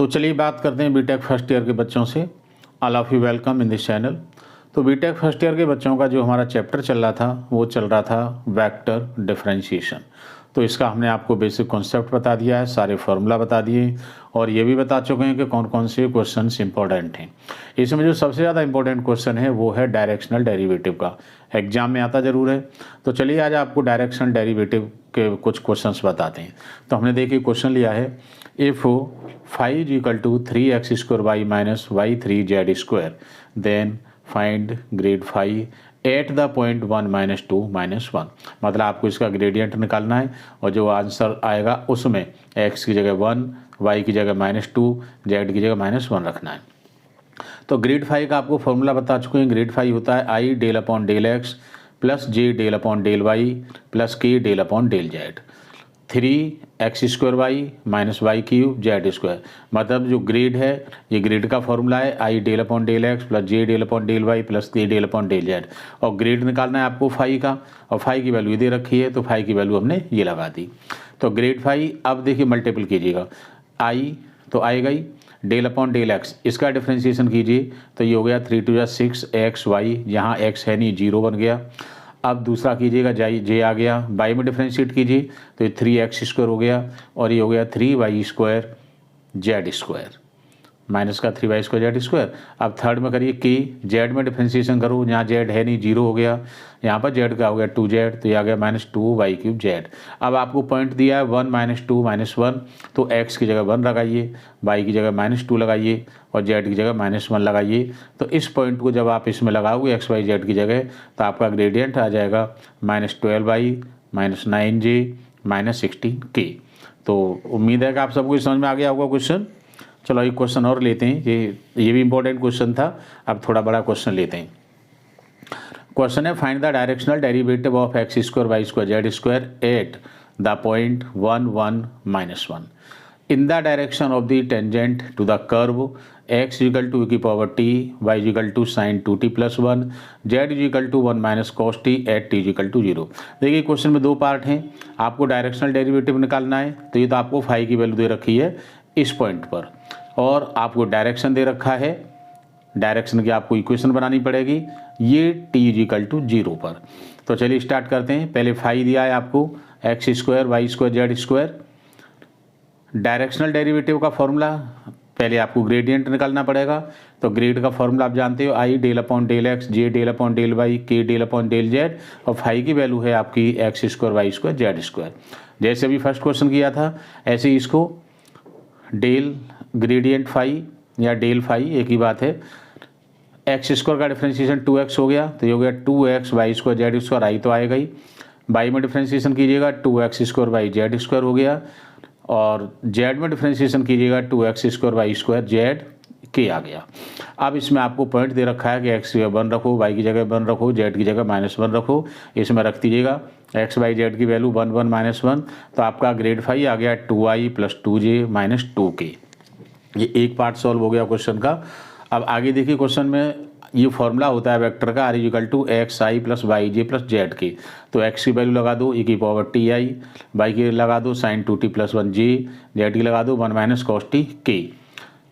तो चलिए बात करते हैं बीटेक फर्स्ट ईयर के बच्चों से। All of you welcome in this channel. तो बीटेक फर्स्ट ईयर के बच्चों का जो हमारा चैप्टर चल रहा था वो चल रहा था वेक्टर डिफरेंशिएशन। तो इसका हमने आपको बेसिक कॉन्सेप्ट बता दिया है, सारे फार्मूला बता दिए और ये भी बता चुके हैं कि कौन कौन से क्वेश्चंस इंपॉर्टेंट हैं। इसमें जो सबसे ज़्यादा इंपॉर्टेंट क्वेश्चन है वो है डायरेक्शनल डेरिवेटिव का, एग्जाम में आता ज़रूर है। तो चलिए आज आपको डायरेक्शनल डेरिवेटिव के कुछ क्वेश्चंस बताते हैं। तो हमने देखिए क्वेश्चन लिया है, if phi is equal to 3x² y minus y3z² then find grad phi at the point 1 - 2 - 1। मतलब आपको इसका ग्रेडियंट निकालना है और जो आंसर आएगा उसमें x की जगह 1, y की जगह -2, z की जगह -1 रखना है। तो ग्रेड फाई का आपको फॉर्मूला बता चुके हैं। ग्रेड फाई होता है I del upon del x plus j del upon del y plus k del upon del z। 3x² y minus y³ z²। मतलब जो ग्रेड है ये ग्रेड का फॉर्मूला है I del upon del x plus j del upon del y plus k del upon del z। और grad निकालना है आपको फाई का, और फाई की वैल्यू दे रखी है तो फाई की वैल्यू हमने ये लगा दी। तो ग्रेड फाई अब देखिए मल्टीपल कीजिएगा, I तो आएगा ही डेल अपॉन डेल x, इसका डिफ्रेंशिएशन कीजिए तो ये हो गया 3 × 6xy, यहाँ x है नहीं 0 बन गया। अब दूसरा कीजिएगा जे आ गया, y में डिफ्रेंशिएट कीजिए तो ये 3x² हो गया और ये हो गया 3y² z², माइनस का 3y² z²। अब थर्ड में करिए कि z में डिफ्रेंशिएशन करो, यहाँ z है नहीं 0 हो गया, यहाँ पर z का हो गया 2z तो ये आ गया -2y³ z। अब आपको पॉइंट दिया है 1 - 2 - 1, तो x की जगह 1 लगाइए, y की जगह -2 लगाइए और z की जगह -1 लगाइए। तो इस पॉइंट को जब आप इसमें लगाओगे x, y, z की जगह तो आपका ग्रेडियंट आ जाएगा -12y -9j -16k। तो उम्मीद है कि आप सबको समझ में आ गया होगा क्वेश्चन। चलो एक क्वेश्चन और लेते हैं, ये भी इंपॉर्टेंट क्वेश्चन था। अब थोड़ा बड़ा क्वेश्चन लेते हैं। क्वेश्चन है, find the directional derivative of x² y² z² at the point 1 1 -1 in the direction of the tangent to the curve x = e⁻t, y = sin 2t + 1, z = 1 - cos t at t = 0। देखिए question में दो part हैं, आपको directional derivative निकालना है। तो ये तो आपको फाई की वैल्यू दे रखी है इस पॉइंट पर और आपको डायरेक्शन दे रखा है, डायरेक्शन की आपको इक्वेशन बनानी पड़ेगी ये t = 0 पर। तो चलिए स्टार्ट करते हैं। पहले फाई दिया है आपको x² y² z²। Directional derivative का फॉर्मूला पहले आपको ग्रेडियंट निकालना पड़ेगा। तो ग्रेड का फॉर्मूला आप जानते हो, I del upon del x, j del upon del y, k del upon del z और फाई की वैल्यू है आपकी x² y² z²। जैसे अभी फर्स्ट क्वेश्चन किया था ऐसे ही इसको डेल ग्रेडियंट फाई या डेल फाई एक ही बात है। x² का डिफ्रेंशिएशन 2x हो गया तो ये हो गया 2x y² z², I तो आएगा ही। y में डिफ्रेंशिएशन कीजिएगा 2x² y z² हो गया और z में डिफ्रेंशिएशन कीजिएगा 2x² y² z k आ गया। अब इसमें आपको पॉइंट दे रखा है कि x की जगह 1 रखो, y की जगह 1 रखो, z की जगह -1 रखो, इसमें रख दीजिएगा x y z की वैल्यू 1 1 -1। तो आपका ग्रेड फाई आ गया 2i + 2j -2k। ये एक पार्ट सॉल्व हो गया क्वेश्चन का। अब आगे देखिए क्वेश्चन में ये फॉर्मूला होता है वेक्टर का, r = xi + yj + zk। तो x की वैल्यू लगा दो e⁻ti, y की लगा दो sin 2t + 1j, z की लगा दो 1 - cos t k।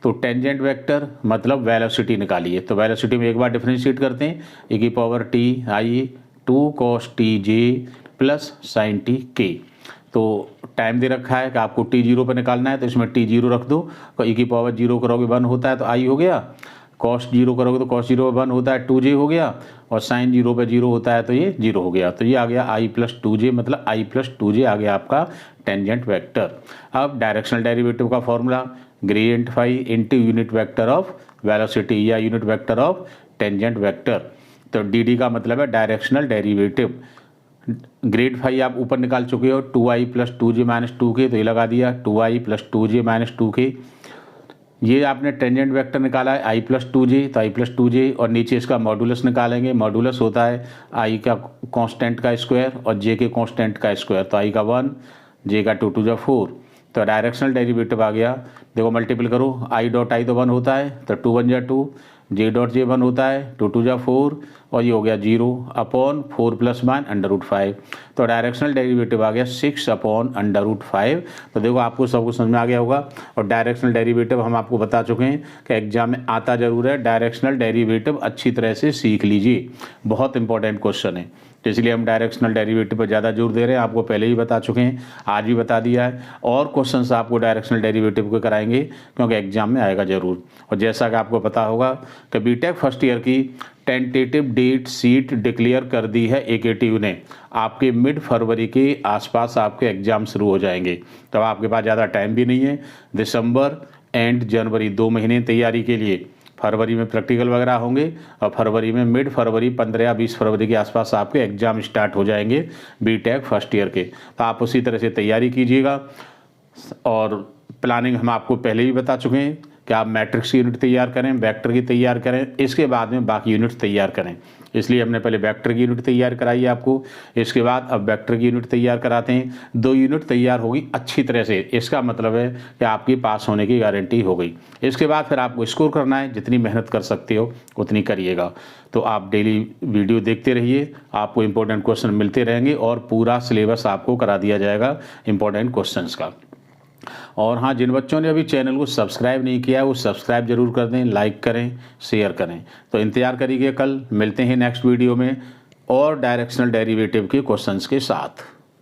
तो टेंजेंट वेक्टर मतलब वेलोसिटी निकालिए। तो वेलोसिटी में एक बार डिफरेंशिएट करते हैं, e⁻ti 2 cos tj + sin t k। तो टाइम दे रखा है कि आपको t0 पर निकालना है तो इसमें t0 रख दो। तो e⁻0 करोगे 1 होता है तो i हो गया, cos 0 करोगे तो cos 0 1 होता है 2j हो गया और sin 0 पे 0 होता है तो ये 0 हो गया। तो ये आ गया i + 2j, मतलब i + 2j आ गया आपका टेंजेंट वेक्टर। अब डायरेक्शनल डेरिवेटिव का formula gradient phi into unit vector of velocity या unit vector of tangent vector. तो dd का मतलब है डायरेक्शनल डेरिवेटिव। ग्रेड फाई आप ऊपर निकाल चुके हो 2i + 2j - 2k, तो ये लगा दिया 2i + 2j - 2k। ये आपने टेंजेंट वेक्टर निकाला है i + 2j, तो i + 2j और नीचे इसका मॉडुलस निकालेंगे। मॉडुलस होता है i का कांस्टेंट का स्क्वायर और j के कांस्टेंट का स्क्वायर। तो i का 1, j का 2 × 4। तो डायरेक्शनल डेरिवेटिव आ गया। देखो मल्टीपल करो, i डॉट i तो 1 होता है तो 2 × 1 = 2, j डॉट j 1 होता है 2 × 2 = 4 और ये हो गया 0/4 + 1 √5। तो डायरेक्शनल डेरिवेटिव आ गया 6/√5। तो देखो आपको सब कुछ समझ में आ गया होगा। और डायरेक्शनल डेरिवेटिव हम आपको बता चुके हैं कि एग्जाम में आता जरूर है। डायरेक्शनल डेरिवेटिव अच्छी तरह से सीख लीजिए, बहुत इंपॉर्टेंट क्वेश्चन है। तो इसलिए हम डायरेक्शनल डेरिवेटिव पर ज़्यादा जोर दे रहे हैं। आपको पहले ही बता चुके हैं, आज भी बता दिया है, और क्वेश्चंस आपको डायरेक्शनल डेरिवेटिव को कराएंगे क्योंकि एग्जाम में आएगा जरूर। और जैसा कि आपको पता होगा कि बीटेक फर्स्ट ईयर की टेंटेटिव डेट सीट डिक्लेयर कर दी है एकेटीयू ने। आपके मिड फरवरी के आसपास आपके एग्ज़ाम शुरू हो जाएंगे। तब आपके पास ज़्यादा टाइम भी नहीं है। दिसंबर एंड जनवरी 2 महीने तैयारी के लिए। फरवरी में प्रैक्टिकल वगैरह होंगे और फरवरी में मिड फरवरी 15 या 20 फरवरी के आसपास आपके एग्ज़ाम स्टार्ट हो जाएंगे बीटेक फर्स्ट ईयर के। तो आप उसी तरह से तैयारी कीजिएगा। और प्लानिंग हम आपको पहले ही बता चुके हैं कि आप मैट्रिक्स की यूनिट तैयार करें, वेक्टर की तैयार करें, इसके बाद में बाकी यूनिट तैयार करें। इसलिए हमने पहले वेक्टर की यूनिट तैयार कराई है आपको, इसके बाद अब वेक्टर की यूनिट तैयार कराते हैं। 2 यूनिट तैयार होगी अच्छी तरह से, इसका मतलब है कि आपकी पास होने की गारंटी हो गई। इसके बाद फिर आपको स्कोर करना है, जितनी मेहनत कर सकते हो उतनी करिएगा। तो आप डेली वीडियो देखते रहिए, आपको इंपॉर्टेंट क्वेश्चन मिलते रहेंगे और पूरा सिलेबस आपको करा दिया जाएगा इंपॉर्टेंट क्वेश्चंस का। और हाँ, जिन बच्चों ने अभी चैनल को सब्सक्राइब नहीं किया वो सब्सक्राइब जरूर कर दें, लाइक करें, शेयर करें। तो इंतज़ार करिए, कल मिलते हैं नेक्स्ट वीडियो में और डायरेक्शनल डेरिवेटिव के क्वेश्चंस के साथ।